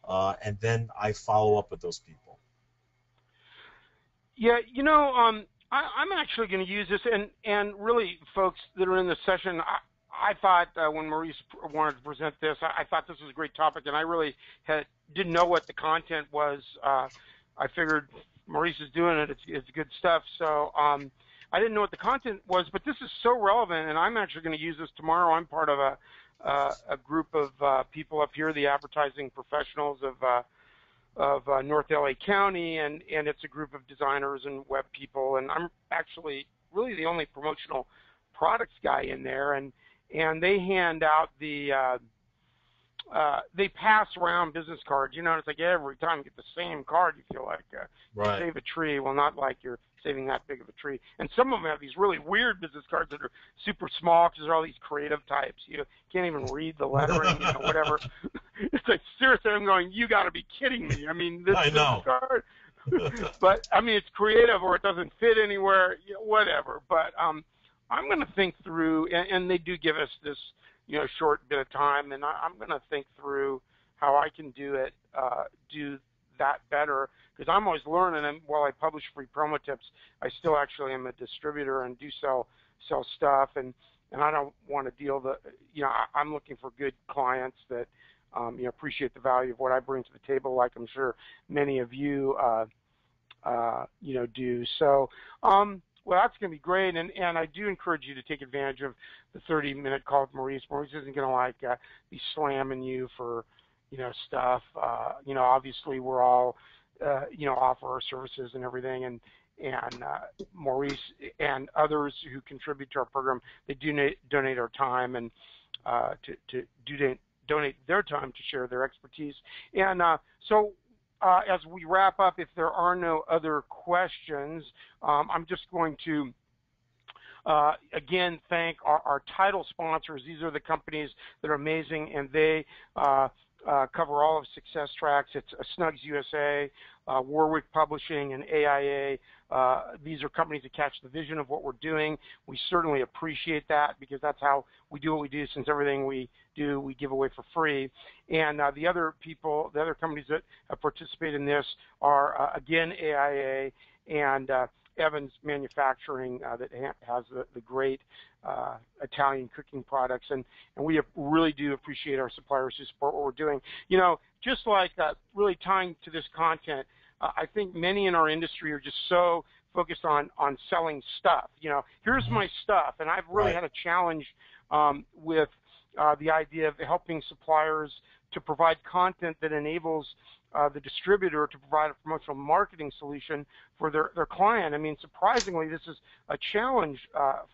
and then I follow up with those people. Yeah, I'm actually going to use this, and really, folks that are in this session, I thought when Maurice wanted to present this, I thought this was a great topic, and I really didn't know what the content was. I figured Maurice is doing it; it's good stuff. So I didn't know what the content was, but this is so relevant, and I'm actually going to use this tomorrow. I'm part of a group of people up here, the advertising professionals of North LA County, and it's a group of designers and web people, and I'm actually really the only promotional products guy in there, and they hand out they pass around business cards. It's like every time you get the same card, you feel like right. Save a tree. Well, not like you're saving that big of a tree. And some of them have these really weird business cards that are super small because they're all these creative types. You can't even read the lettering, whatever. It's like, seriously, I'm going, you got to be kidding me. I mean, this business card. But, I mean, it's creative or it doesn't fit anywhere, whatever. But I'm going to think through, and they do give us this, short bit of time, and I'm going to think through how I can do that better, because I'm always learning, and while I publish free promo tips, I still actually am a distributor and do sell stuff, and I don't want to I'm looking for good clients that appreciate the value of what I bring to the table, like I'm sure many of you do. So Well, that's going to be great, and I do encourage you to take advantage of the 30-minute call with Maurice. Maurice isn't going to be slamming you for, stuff. Obviously we're all, offer our services and everything, and Maurice and others who contribute to our program, they donate our time and donate their time to share their expertise. And so as we wrap up, if there are no other questions, I'm just going to again thank our title sponsors. These are the companies that are amazing, and they cover all of Success Tracks. It's Snugs USA, Warwick Publishing, and AIA. These are companies that catch the vision of what we're doing. We certainly appreciate that, because that's how we do what we do, since everything we do we give away for free. And the other companies that have participated in this are, again, AIA and Evans Manufacturing, that has the great Italian cooking products, and we really do appreciate our suppliers who support what we're doing. Just like really tying to this content, I think many in our industry are just so focused on selling stuff. Here's my stuff, and I've really had a challenge with the idea of helping suppliers to provide content that enables the distributor to provide a promotional marketing solution for their client. I mean, surprisingly, this is a challenge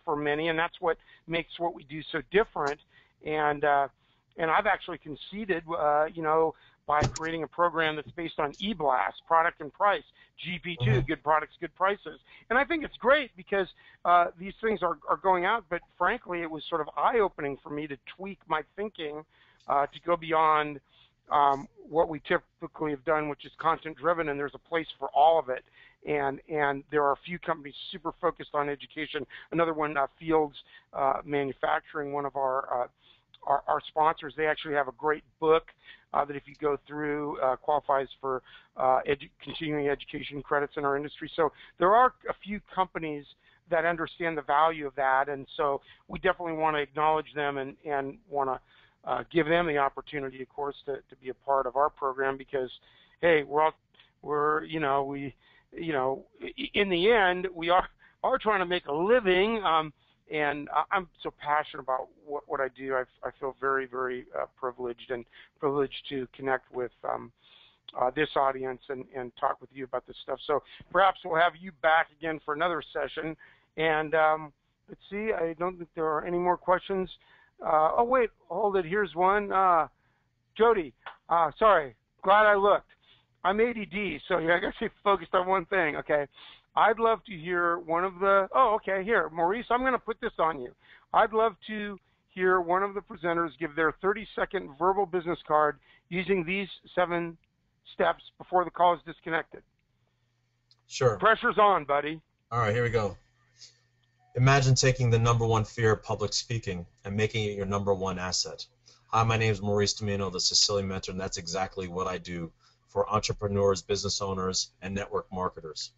for many, and that's what makes what we do so different. And I've actually conceded, by creating a program that's based on eBlast, product and price, GP2, good products, good prices. And I think it's great, because these things are going out, but frankly, it was sort of eye-opening for me to tweak my thinking to go beyond what we typically have done, which is content-driven, and there's a place for all of it. And there are a few companies super focused on education. Another one, Fields Manufacturing, one of our sponsors, they actually have a great book that if you go through qualifies for continuing education credits in our industry. So there are a few companies that understand the value of that, and so we definitely want to acknowledge them and want to give them the opportunity, of course, to be a part of our program, because, hey, in the end, we are trying to make a living, and I'm so passionate about what I do. I feel very, very privileged to connect with this audience and talk with you about this stuff. So perhaps we'll have you back again for another session. And let's see, I don't think there are any more questions. Oh, wait, hold it. Here's one. Jody, sorry, glad I looked. I'm ADD, so I got to stay focused on one thing. Okay. I'd love to hear one of the, here, Maurice, I'm going to put this on you. I'd love to hear one of the presenters give their 30-second verbal business card using these 7 steps before the call is disconnected. Sure. Pressure's on, buddy. All right, here we go. Imagine taking the #1 fear, public speaking, and making it your #1 asset. Hi, my name is Maurice Domino, the Sicilian Mentor, and that's exactly what I do for entrepreneurs, business owners, and network marketers.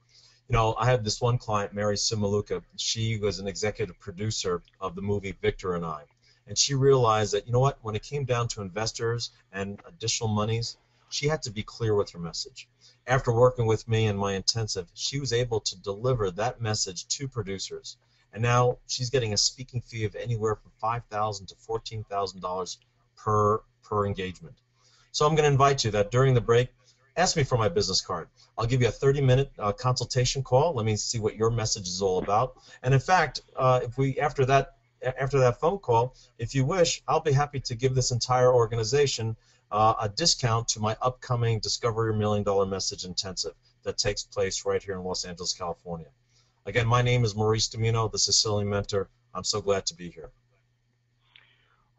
I had this one client, Mary Simaluka. She was an executive producer of the movie Victor and I. And she realized that, when it came down to investors and additional monies, she had to be clear with her message. After working with me in my intensive, she was able to deliver that message to producers. And now she's getting a speaking fee of anywhere from $5,000 to $14,000 per engagement. So I'm going to invite you that during the break, ask me for my business card. I'll give you a 30-minute consultation call. Let me see what your message is all about. And in fact, after that phone call, if you wish, I'll be happy to give this entire organization a discount to my upcoming Discover Your $1 Million Message Intensive that takes place right here in Los Angeles, California. Again, my name is Maurice Domino, the Sicilian Mentor. I'm so glad to be here.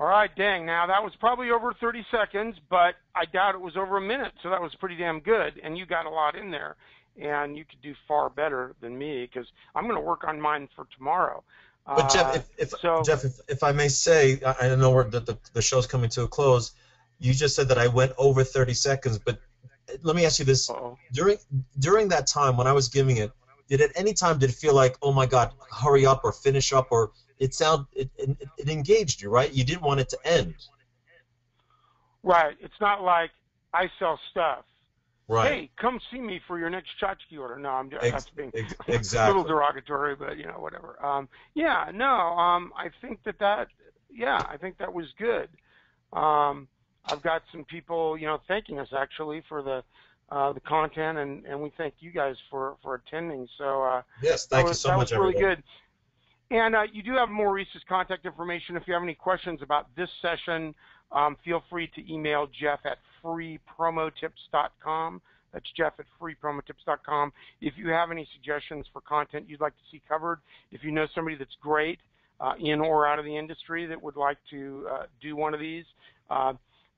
All right, dang. Now, that was probably over 30 seconds, but I doubt it was over a minute, so that was pretty damn good, and you got a lot in there, and you could do far better than me, because I'm going to work on mine for tomorrow. But Jeff, if I may say, I know the show's coming to a close. You just said that I went over 30 seconds, but let me ask you this. During that time when I was giving it, did it feel like, oh my God, hurry up or finish up, or it engaged you, right? You didn't want it to end. Right. It's not like I sell stuff. Right. hey, come see me for your next tchotchke order. No, that's being Exactly. a little derogatory, but whatever. I think I think that was good. I've got some people, thanking us actually for the content, and we thank you guys for attending. So Yes, thank you so that much, was really everybody. good. And you do have Maurice's contact information. If you have any questions about this session, feel free to email Jeff at freepromotips.com. That's Jeff at freepromotips.com. If you have any suggestions for content you'd like to see covered, if you know somebody that's great in or out of the industry that would like to do one of these,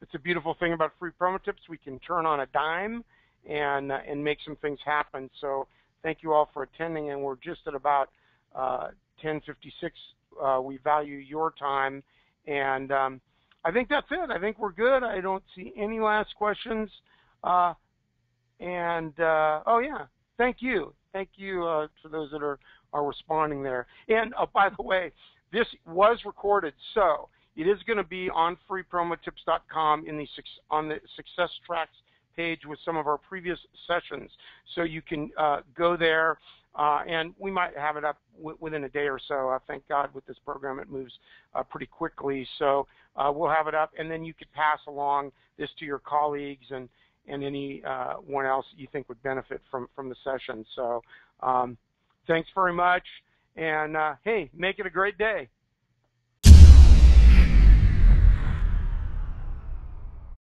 it's a beautiful thing about Free Promo Tips. We can turn on a dime and make some things happen. So thank you all for attending, and we're just at about 10:56. We value your time, and I think that's it. I think we're good. I don't see any last questions. Oh yeah, thank you for those that are responding there. And by the way, this was recorded, so it is going to be on freepromotips.com on the Success Tracks page with some of our previous sessions. So you can go there, and we might have it up within a day or so. Thank God with this program it moves pretty quickly. So we'll have it up, and then you could pass along this to your colleagues and anyone else you think would benefit from the session. So thanks very much, and hey, make it a great day.